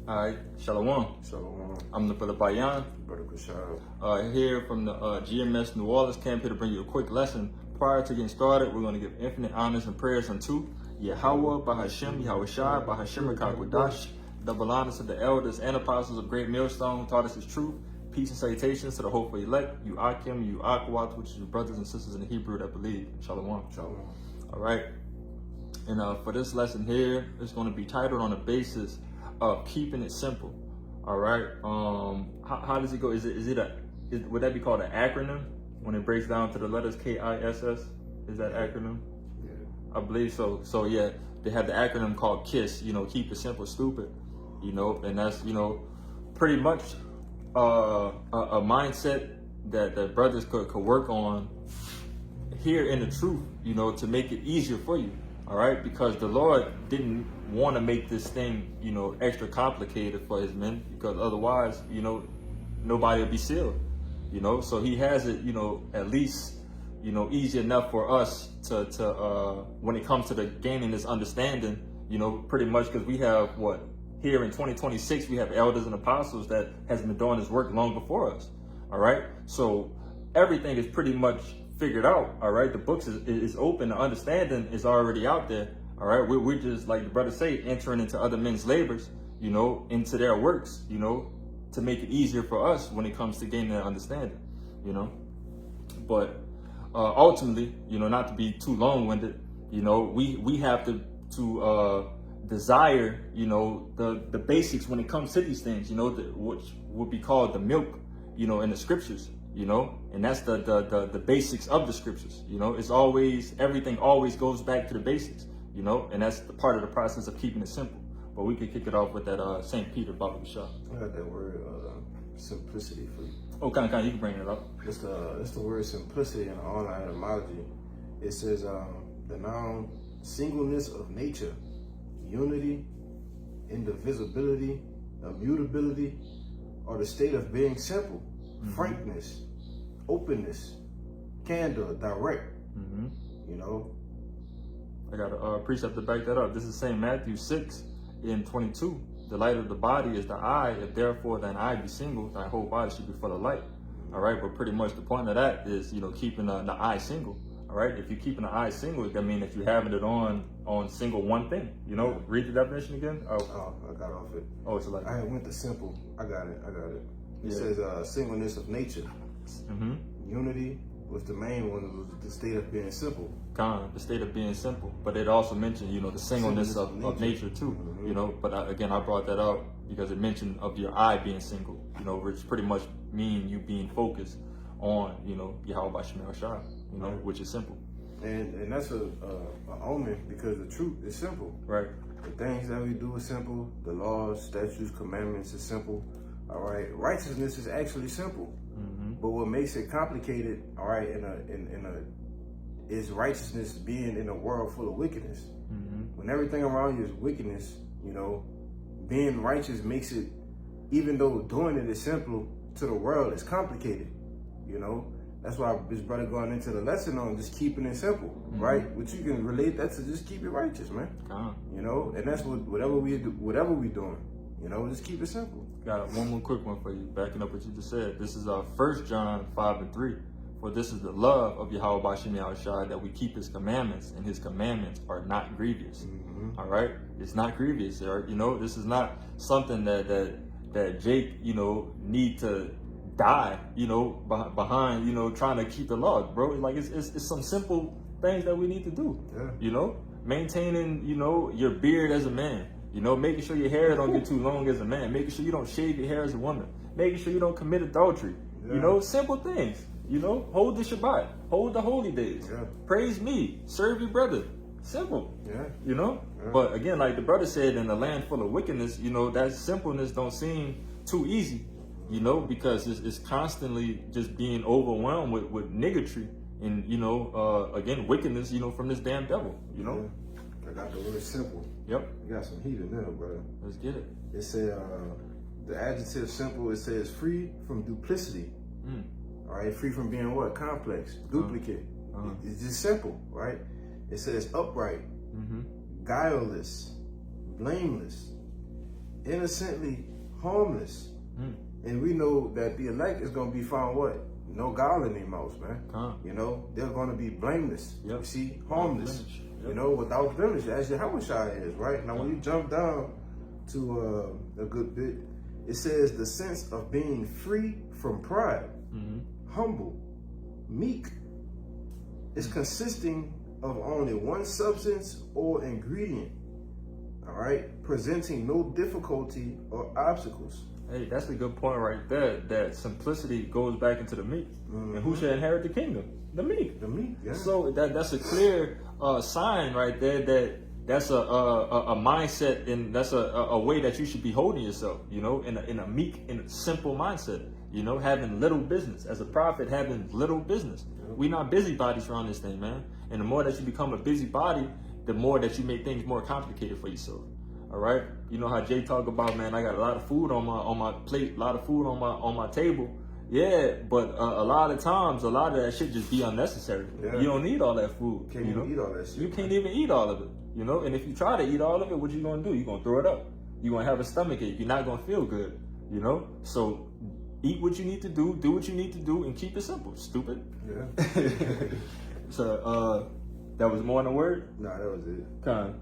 All right, Shalom. Shalom. I'm the Brother Bayan. Brother Kushab. Here from the GMS New Orleans camp, here to bring you a quick lesson. Prior to getting started, we're going to give infinite honors and prayers unto Yahweh, Bahashem, Yahweh Shai, Bahashem, Kakwadash. Double honors to the elders and apostles of Great Millstone, taught us his truth. Peace and salutations to the hopeful elect, you Akim, you Akwat, which is your brothers and sisters in the Hebrew that believe. Shalom. Shalom. All right. And for this lesson here, it's going to be titled on the basis of keeping it simple. All right. How does it go? Would that be called an acronym when it breaks down to the letters KISS? Is that acronym? Yeah. I believe so. So yeah, they have the acronym called KISS. Keep it simple, stupid. And that's pretty much a mindset that brothers could work on here in the truth. To make it easier for you. All right, because the Lord didn't want to make this thing, extra complicated for his men, because otherwise, nobody will be sealed, so he has it, at least, easy enough for us to when it comes to the gaining this understanding, pretty much because we have here in 2026, we have elders and apostles that has been doing this work long before us. All right, so everything is pretty much figured out. All right, the books is open, the understanding is already out there. All right, we're just, like the brother say, entering into other men's labors, into their works, to make it easier for us when it comes to gaining that understanding, but ultimately, not to be too long-winded, we have to desire, the basics when it comes to these things, which would be called the milk, in the scriptures. And that's the basics of the scriptures. It's always, everything always goes back to the basics, and that's the part of the process of keeping it simple. But we could kick it off with that St. Peter Baba Shah. I got that word simplicity for you. Oh, kind of, you can bring it up. It's the word simplicity in the online etymology. It says the noun singleness of nature, unity, indivisibility, immutability, or the state of being simple. Frankness, openness, candor, direct. I got a precept to back that up. This is St. Matthew 6:22. The light of the body is the eye. If therefore thine eye be single, thy whole body should be full of light. All right, but pretty much the point of that is, keeping the eye single. All right, if you're keeping the eye single, that means that you're having it on single one thing. Read the definition again. Oh, I got off it. Oh, it's like I went to simple. I got it. It says singleness of nature. Unity was the main one. It was the state of being simple. The state of being simple. But it also mentioned, the singleness of nature too. But again, I brought that up because it mentioned of your eye being single. Which pretty much mean you being focused on, Yahweh Bashim Shai, which is simple. And that's a omen, because the truth is simple. Right. The things that we do is simple. The laws, statutes, commandments is simple. All right, righteousness is actually simple, but what makes it complicated, all right, is righteousness being in a world full of wickedness. When everything around you is wickedness, being righteous makes it, even though doing it is simple to the world, it's complicated. That's why this brother going into the lesson on just keeping it simple, right? But you can relate that to just keep it righteous, man. And that's whatever we doing. Just keep it simple. Got one more quick one for you, backing up what you just said. This is 1 John 5:3. For this is the love of Yahweh Bashim Shai, that we keep his commandments, and his commandments are not grievous. All right? It's not grievous. This is not something that Jake, need to die, behind, trying to keep the laws, bro. Like it's some simple things that we need to do. Yeah. Maintaining, your beard as a man. Making sure your hair don't get too long as a man. Making sure you don't shave your hair as a woman. Making sure you don't commit adultery. Yeah. Simple things. Hold the Shabbat. Hold the holy days. Yeah. Praise me. Serve your brother. Simple. Yeah. Yeah. But again, like the brother said, in a land full of wickedness, that simpleness don't seem too easy, because it's constantly just being overwhelmed with niggotry and, again, wickedness, from this damn devil, Yeah. I got the word simple. Yep. You got some heat in there, brother. Let's get it. It said, the adjective simple, it says free from duplicity. All right, free from being what? Complex, duplicate. It's just simple, right? It says upright, guileless, blameless, innocently harmless. Mm. And we know that the elect is going to be found what? No gall in their mouths, man. Come. You know, they're going to be blameless. Yep. You see, harmless. Yep. You know, without blemish, as Yahushua is, right? Now, when you jump down to a good bit, it says the sense of being free from pride, humble, meek, is consisting of only one substance or ingredient, all right? Presenting no difficulty or obstacles. Hey, that's a good point right there. That simplicity goes back into the meek. And who shall inherit the kingdom? The meek. The meek, yeah. So that's a clear sign right there that that's a mindset, and that's a way that you should be holding yourself, you know, in a meek and simple mindset, you know, having little business. As a prophet, having little business. We not busybodies around this thing, man. And the more that you become a busybody, the more that you make things more complicated for yourself. All right, you know how Jay talk about, man, I got a lot of food on my plate, a lot of food on my table. Yeah, but a lot of times, a lot of that shit just be unnecessary. Yeah. You don't need all that food. Can't even eat all that shit. You can't even eat all of it, you know. And if you try to eat all of it, what you gonna do? You gonna throw it up. You gonna have a stomach ache. You're not gonna feel good, you know. So eat what you need to do what you need to do, and keep it simple. Stupid. Yeah. So that was more than a word. Nah, that was it. Kind.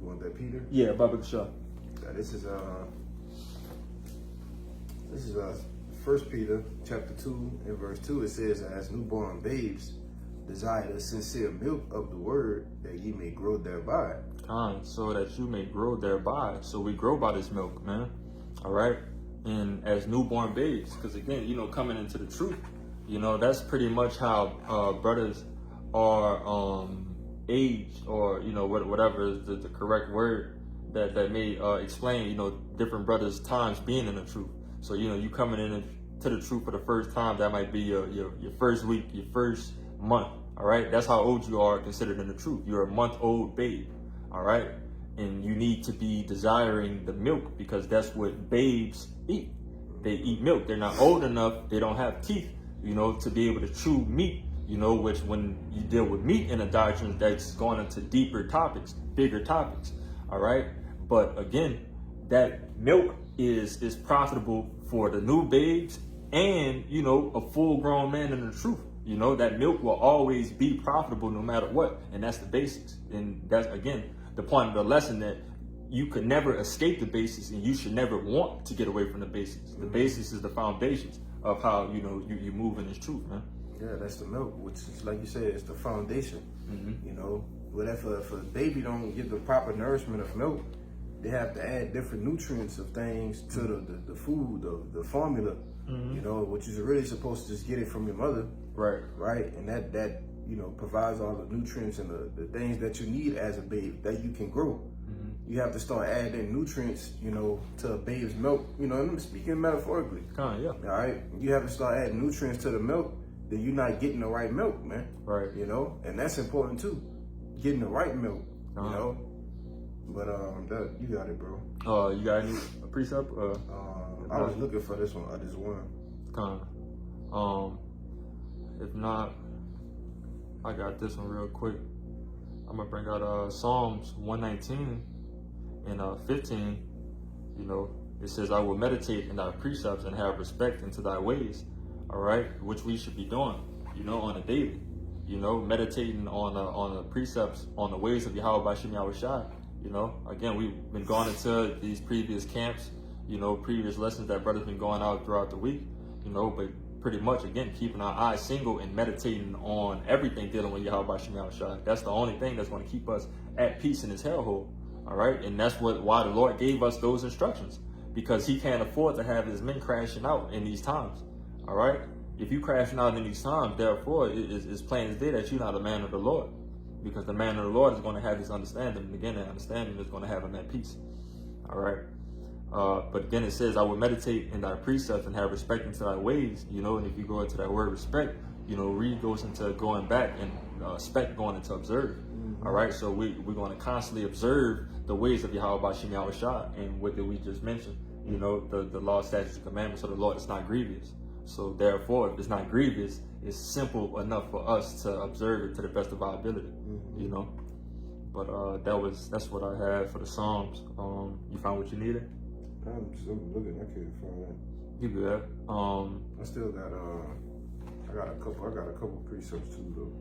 You want that, Peter? Yeah, Baba Shah. Yeah, this is 1 Peter chapter 2 and verse 2. It says, as newborn babes desire the sincere milk of the word, that ye may grow thereby. So that you may grow thereby. So we grow by this milk, man. All right. And as newborn babes, because again, you know, coming into the truth, you know, that's pretty much how brothers are aged, or, you know, whatever is the correct word that may explain, you know, different brothers' times being in the truth. So, you know, you coming into the truth for the first time, that might be your first week, your first month. All right. That's how old you are considered in the truth. You're a month-old babe. All right. And you need to be desiring the milk, because that's what babes eat. They eat milk. They're not old enough. They don't have teeth, you know, to be able to chew meat, you know, which when you deal with meat in a doctrine, that's going into deeper topics, bigger topics. All right. But again, that milk is profitable for the new babes and, you know, a full grown man in the truth. You know, that milk will always be profitable no matter what. And that's the basics. And that's, again, the point of the lesson, that you could never escape the basics, and you should never want to get away from the basics. The basics is the foundations of how, you know, you move in this truth, man. Yeah, that's the milk, which is, like you said, it's the foundation. You know, whatever, if a baby don't get the proper nourishment of milk, they have to add different nutrients of things to the food, the formula, you know, which is really supposed to just get it from your mother. Right. And that you know, provides all the nutrients and the things that you need as a babe that you can grow. You have to start adding nutrients, you know, to a babe's milk. You know, I'm speaking metaphorically. Yeah. All right. You have to start adding nutrients to the milk, then you're not getting the right milk, man. Right. You know, and that's important too. Getting the right milk, you know. But you got it, bro. You got any precept? I was looking for this one. I just won. If not, I got this one real quick. I'm gonna bring out Psalms 119 and 15. You know, it says, "I will meditate in thy precepts and have respect into thy ways." All right, which we should be doing, you know, on a daily. You know, meditating on the precepts, on the ways of Yahweh Bashim Yahushai. You know, again, we've been going into these previous camps, you know, previous lessons that brothers been going out throughout the week, you know, but pretty much, again, keeping our eyes single and meditating on everything dealing with Yahweh Bashim Yahushai. That's the only thing that's going to keep us at peace in this hellhole. All right. And that's why the Lord gave us those instructions, because he can't afford to have his men crashing out in these times. All right. If you crashing out in these times, therefore, it's plain as day that you're not a man of the Lord, because the man of the Lord is going to have his understanding. And again, that understanding is going to have him at peace. All right. But again, it says, "I will meditate in thy precepts and have respect into thy ways." You know, and if you go into that word respect, you know, read goes into going back, and spec going into observe. All right. So we're going to constantly observe the ways of Yahweh Bashim Yahushai. And what did we just mention? You know, the law, statutes, and commandments of the Lord is not grievous. So therefore, if it's not grievous, it's simple enough for us to observe it to the best of our ability. You know. But that's what I had for the Psalms. You found what you needed? I'm looking. I can't find it. You good? I still got I got a couple precepts too though.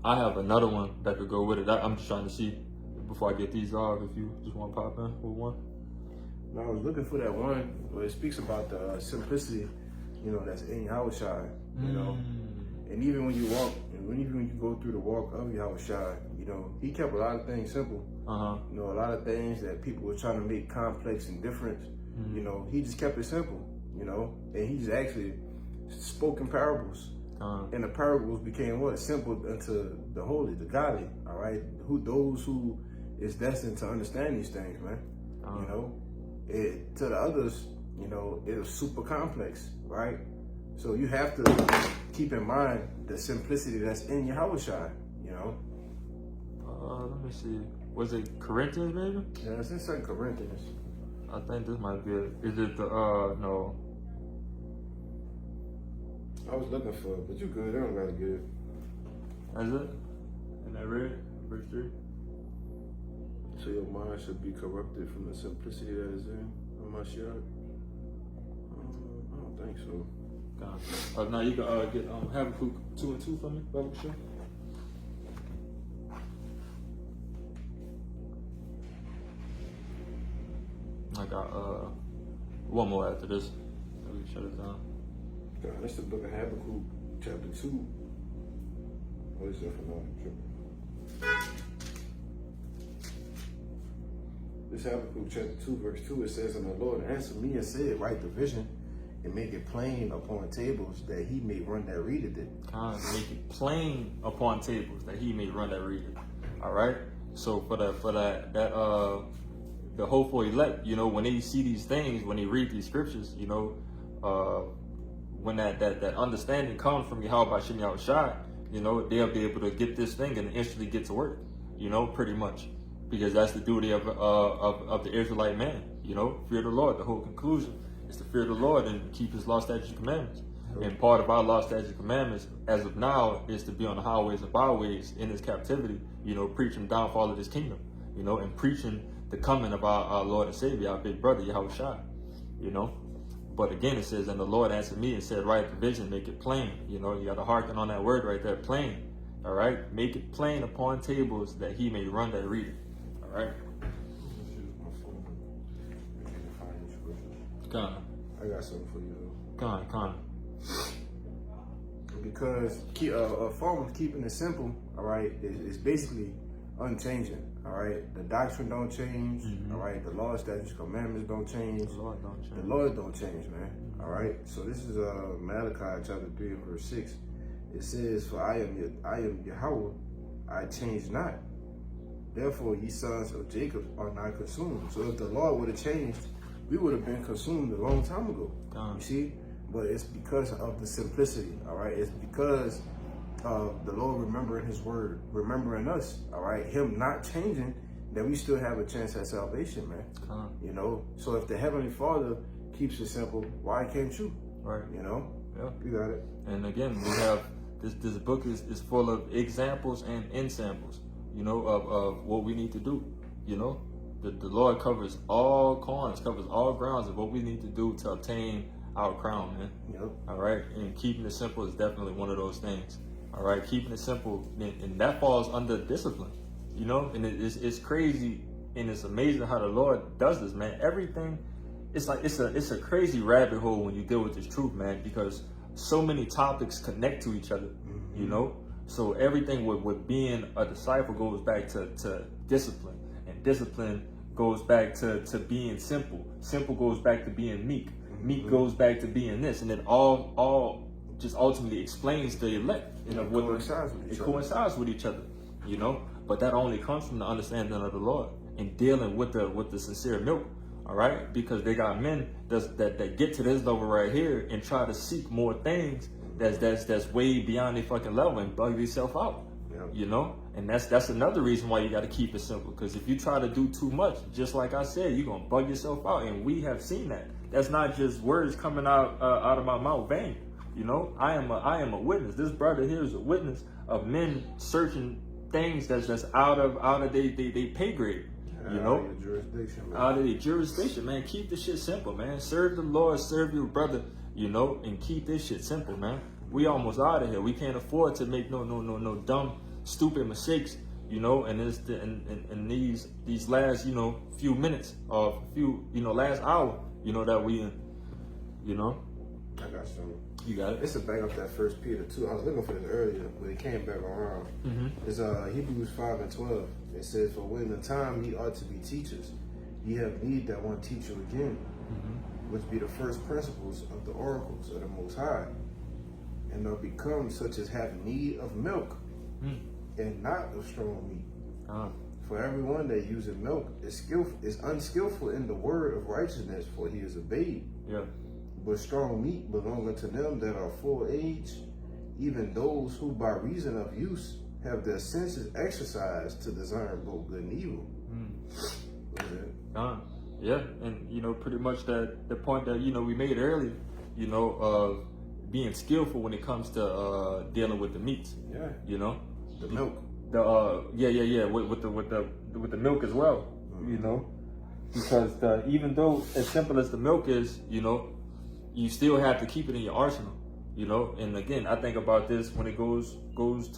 I have another one that could go with it. I'm just trying to see before I get these off. If you just want to pop in with one. No, I was looking for that one where it speaks about the simplicity, that's in Yahushua, And even when you walk, and even when you go through the walk of Yahushua, he kept a lot of things simple. A lot of things that people were trying to make complex and different. He just kept it simple. And he just actually spoke in parables. And the parables became what? Simple unto the holy, the godly. All right, those who is destined to understand these things, man. To the others, it was super complex, right? So you have to keep in mind the simplicity that's in Yahushua, Let me see. Was it Corinthians, maybe? Yeah, it's in 2 Corinthians. I think this might be it. Is it the, no. I was looking for it, but you good. I don't gotta get it. Is it? And I read verse 3. So your mind should be corrupted from the simplicity that is in Mashiach. I don't think so. Now you can get Habakkuk 2 and 2 for me, Brother Bashir. I got one more after this. So we can shut it down. That's the book of Habakkuk, chapter 2. What is that for now? This Habakkuk chapter 2, verse 2, it says, "And the Lord answered me and said, Write the vision and make it plain upon tables, that he may run that readeth it." Make it plain upon tables, that he may run that readeth. All right. So for that the hopeful elect, when they see these things, when they read these scriptures, when that understanding comes from Yahweh Shem Yahushua, they'll be able to get this thing and instantly get to work, pretty much. Because that's the duty of the Israelite man, fear the Lord. The whole conclusion is to fear the Lord and keep his law, statutes, and commandments. And part of our law, statutes, and commandments, as of now, is to be on the highways and byways in this captivity, preaching the downfall of this kingdom, and preaching the coming of our Lord and Savior, our big brother, Yahushua, But again, it says, "And the Lord answered me and said, Write the vision, make it plain." You got to hearken on that word right there, plain. All right, make it plain upon tables, that he may run that reader. All right. Gone. I got something for you though. Gone. Because a form of keeping it simple, all right, is basically unchanging. All right, the doctrine don't change. All right, the law, statutes, commandments don't change. The Lord don't change. The Lord don't change, man. All right. So this is Malachi chapter 3 and verse 6. It says, "For I am Yahweh, I change not. Therefore, ye sons of Jacob are not consumed." So if the Lord would have changed, we would have been consumed a long time ago. You see, but it's because of the simplicity. All right, it's because the Lord remembering his word, remembering us, all right, him not changing, that we still have a chance at salvation, man. So if the Heavenly Father keeps it simple, why can't you? Right. Yeah. You got it. And again, we have this book is full of examples and ensamples, of what we need to do. The Lord covers all corners, covers all grounds of what we need to do to obtain our crown, man. All right. And keeping it simple is definitely one of those things. All right, keeping it simple, and that falls under discipline, and it's crazy, and it's amazing how the Lord does this, man. Everything, it's like it's a crazy rabbit hole when you deal with this truth, man, because so many topics connect to each other, So everything with being a disciple goes back to discipline, and discipline goes back to being simple. Simple goes back to being meek. Meek goes back to being this, and it all just ultimately explains the elect. It coincides with each other, But that only comes from the understanding of the Lord and dealing with the sincere milk, all right? Because they got men that get to this level right here and try to seek more things that's way beyond their fucking level and bug themselves out, And that's another reason why you got to keep it simple. Because if you try to do too much, just like I said, you're gonna bug yourself out, and we have seen that. That's not just words coming out of my mouth vain. I am a witness. This brother here is a witness of men searching things that's out of they pay grade. You know, out of your jurisdiction, man. Out of your jurisdiction, man. Keep the shit simple, man. Serve the Lord, serve your brother, you know, and keep this shit simple, man. We almost out of here. We can't afford to make no dumb, stupid mistakes, you know. And it's in these last, you know, few minutes or last hour, you know, that we in, you know. I got some. You got it. It's to back up that 1 Peter 2. I was looking for this earlier, but it came back around. It's Hebrews 5:12. It says, "For when the time ye ought to be teachers, ye have need that one teach you again, which be the first principles of the oracles of the Most High, and are become such as have need of milk, and not of strong meat. For everyone that useth milk is unskillful in the word of righteousness, for he is a babe. Yeah. But strong meat belong unto them that are full age, even those who by reason of use have their senses exercised to discern both good and evil." Yeah, and you know, pretty much the point that, you know, we made earlier, you know, of being skillful when it comes to dealing with the meats. Yeah. You know, The milk. with the milk as well. You know, because even though as simple as the milk is, you know, you still have to keep it in your arsenal. You know, and again, I think about this when it goes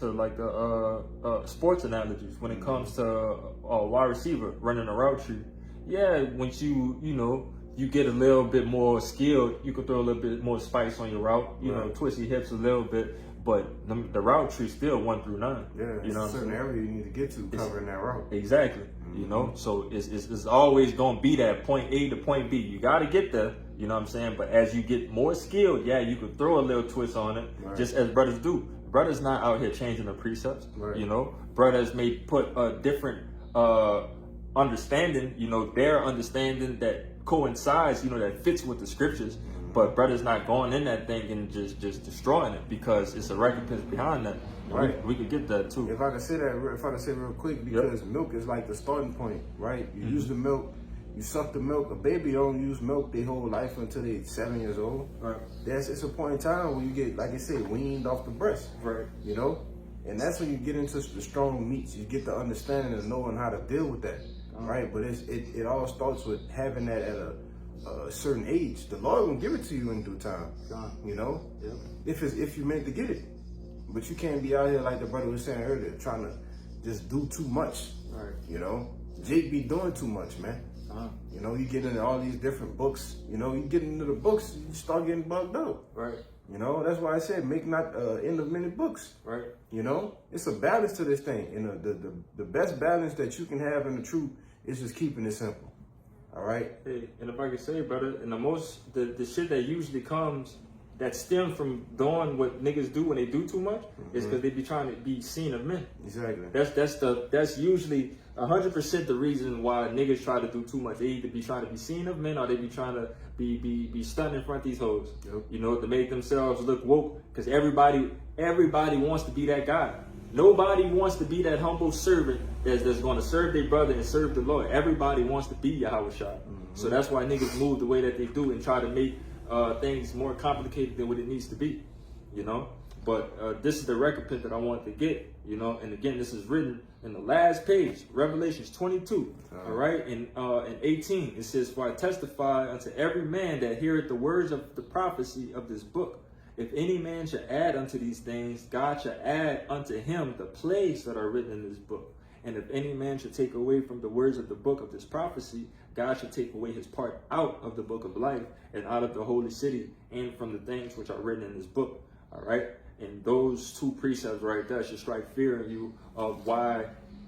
to like the sports analogies. When it comes to a wide receiver running a route tree, yeah, once you know, you get a little bit more skilled, you can throw a little bit more spice on your route. You know, twist your hips a little bit, but the route tree still 1 through 9. Yeah, you know, it's a certain area you need to get to covering that route. Exactly. You know, so it's always gonna be that point A to point B. You got to get there. You know what I'm saying? But as you get more skilled, yeah, you could throw a little twist on it, just as brothers do. Brothers not out here changing the precepts. You know, brothers may put a different understanding. You know, their understanding that coincides. You know, that fits with the scriptures. But brothers not going in that thing and just destroying it because it's a recompense behind that. We could get that too. If I can say real quick, because milk is like the starting point, right? You use the milk. You suck the milk. A baby don't use milk their whole life until they're 7 years old. Right. It's a point in time when you get, like I said, weaned off the breast. Right. You know? And that's when you get into the strong meats. You get the understanding of knowing how to deal with that. Right? But it all starts with having that at a certain age. The Lord will give it to you in due time. You know? If you meant to get it. But you can't be out here like the brother was saying earlier, trying to just do too much. Right. You know? Jake be doing too much, man. You know, you get into all these different books. You know, you get into the books, you start getting bugged up. Right. You know, that's why I said make not end of many books. Right. You know, it's a balance to this thing, and the best balance that you can have in the truth is just keeping it simple. All right. Hey, and if I could say, brother, and the shit that usually comes that stem from doing what niggas do when they do too much is because they be trying to be seen of men. Exactly. That's usually 100% the reason why niggas try to do too much. They either be trying to be seen of men or they be trying to be stunned in front of these hoes. You know, to make themselves look woke. Because everybody wants to be that guy. Nobody wants to be that humble servant that's going to serve their brother and serve the Lord. Everybody wants to be Yahweh Shai. So that's why niggas move the way that they do and try to make things more complicated than what it needs to be, you know. But this is the recompense that I wanted to get, you know. And again, this is written in the last page, Revelations 22, all right, in 18. It says, "For I testify unto every man that heareth the words of the prophecy of this book. If any man shall add unto these things, God shall add unto him the plagues that are written in this book. And if any man should take away from the words of the book of this prophecy, God shall take away his part out of the book of life and out of the holy city and from the things which are written in this book." All right. And those two precepts right there should strike fear in you of why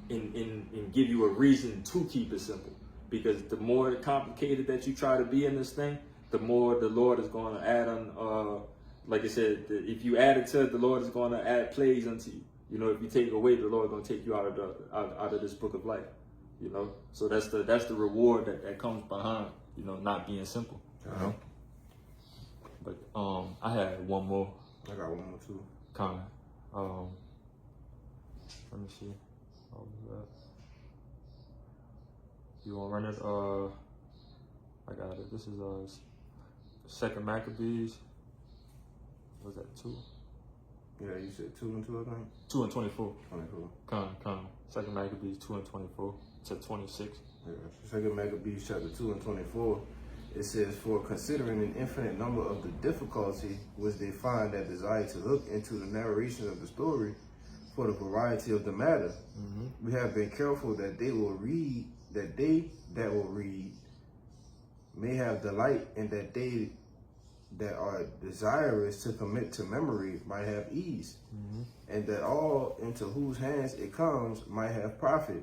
and give you a reason to keep it simple. Because the more complicated that you try to be in this thing, the more the Lord is going to add on, like I said, if you add it to it, the Lord is going to add plagues unto you. You know, if you take away, the Lord is going to take you out of this book of life. You know, so that's the reward that comes behind, you know, not being simple. You know? But I had one more. I got one more too. Comment. Let me see. What was that? You want to run it? I got it. This is Second Maccabees. Was that 2? Yeah, you said 2 and 2, I think. 2 and 24. 24. Come. Second Maccabees 2 and 24 to 26. Second Maccabees chapter 2 and 24. It says, for considering an infinite number of the difficulty which they find that desire to look into the narration of the story for the variety of the matter, we have been careful that they that will read may have delight, and that they that are desirous to commit to memory might have ease, and that all into whose hands it comes might have profit.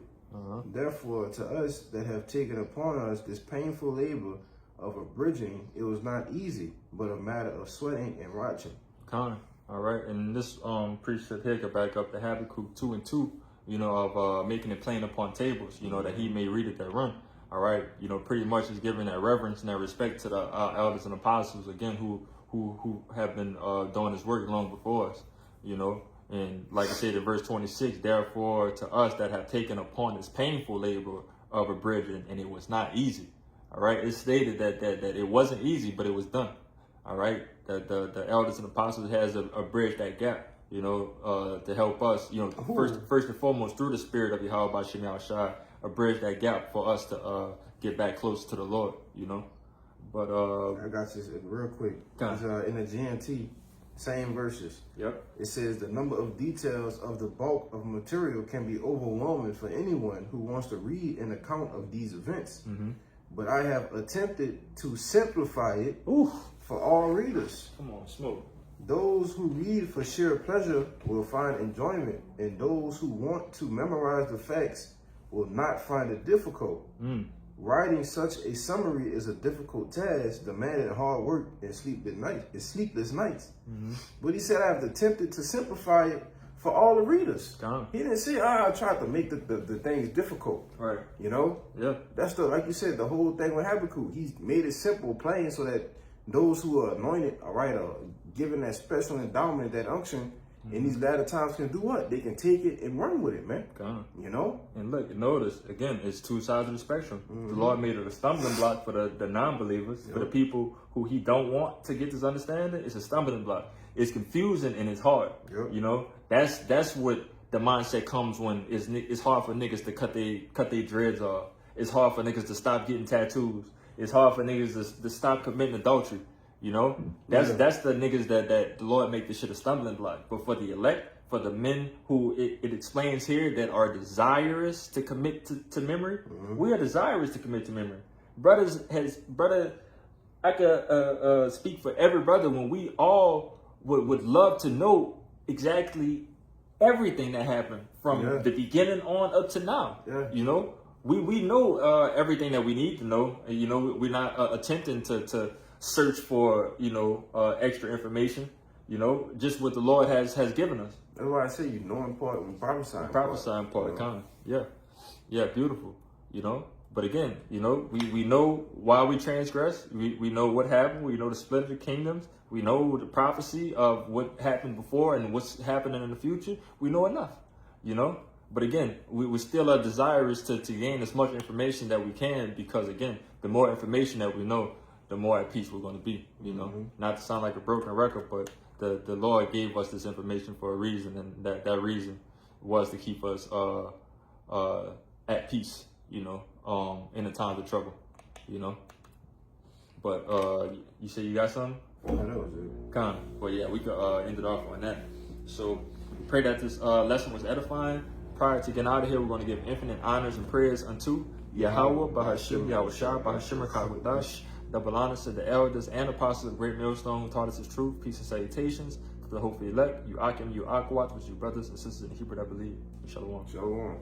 Therefore, to us that have taken upon us this painful labor of abridging, it was not easy, but a matter of sweating and watching. All right, and this precept here could back up the Habakkuk 2 and 2, of making it plain upon tables, that he may read it that run. All right, pretty much is giving that reverence and that respect to the elders and apostles, again, who have been doing this work long before us, And like I said in verse 26, therefore to us that have taken upon this painful labor of abridging, and it was not easy. All right, it stated that it wasn't easy, but it was done. All right, that the elders and apostles has abridged that gap, to help us, first and foremost through the spirit of Yahweh B'Shem Yahushua, abridge that gap for us to get back close to the Lord, But I got this real quick. It's, in the GNT, same verses. Yep. It says the number of details of the bulk of material can be overwhelming for anyone who wants to read an account of these events. But I have attempted to simplify it for all readers. Come on, smoke. Those who read for sheer pleasure will find enjoyment, and those who want to memorize the facts will not find it difficult. Writing such a summary is a difficult task, demanding hard work and sleepless nights. But he said, I have attempted to simplify it for all the readers. He didn't say, I tried to make the things difficult. Right. Yeah. That's like you said, the whole thing with Habakkuk. He's made it simple, plain, so that those who are anointed, are given that special endowment, that unction, in these latter times can do what? They can take it and run with it, man. And look, notice, again, it's two sides of the spectrum. The Lord made it a stumbling block for the non-believers, for the people who he don't want to get this understanding. It's a stumbling block. It's confusing and it's hard. That's what the mindset comes when it's hard for niggas to cut their dreads off. It's hard for niggas to stop getting tattoos. It's hard for niggas to stop committing adultery. That's the niggas that the Lord make this shit a stumbling block. But for the elect, for the men who it explains here that are desirous to commit to memory, we are desirous to commit to memory. I could speak for every brother when we all would love to know exactly everything that happened from the beginning on up to now. We know everything that we need to know. We're not attempting to search for extra information. Just what the Lord has given us. That's why I say you know in part and prophesying. Prophesying part, kind of. Yeah, beautiful. But again, we know why we transgress. We know what happened. We know the split of the kingdoms. We know the prophecy of what happened before and what's happening in the future. We know enough, But again, we still are desirous to gain as much information that we can, because again, the more information that we know, the more at peace we're going to be, Not to sound like a broken record, but the Lord gave us this information for a reason, and that reason was to keep us at peace, in the times of trouble, But you say you got something? I know, dude. Kind of. But yeah, we could end it off on that. So pray that this lesson was edifying. Prior to getting out of here, we're going to give infinite honors and prayers unto Yahweh, Bahashim, Yahushua, Bahashim, Rakawadash, double honors to the elders and apostles of Great Millstone who taught us his truth. Peace and salutations to the hopefully elect, you Akim, you Akwat, which is your brothers and sisters in Hebrew that believe. Shalom. Shalom.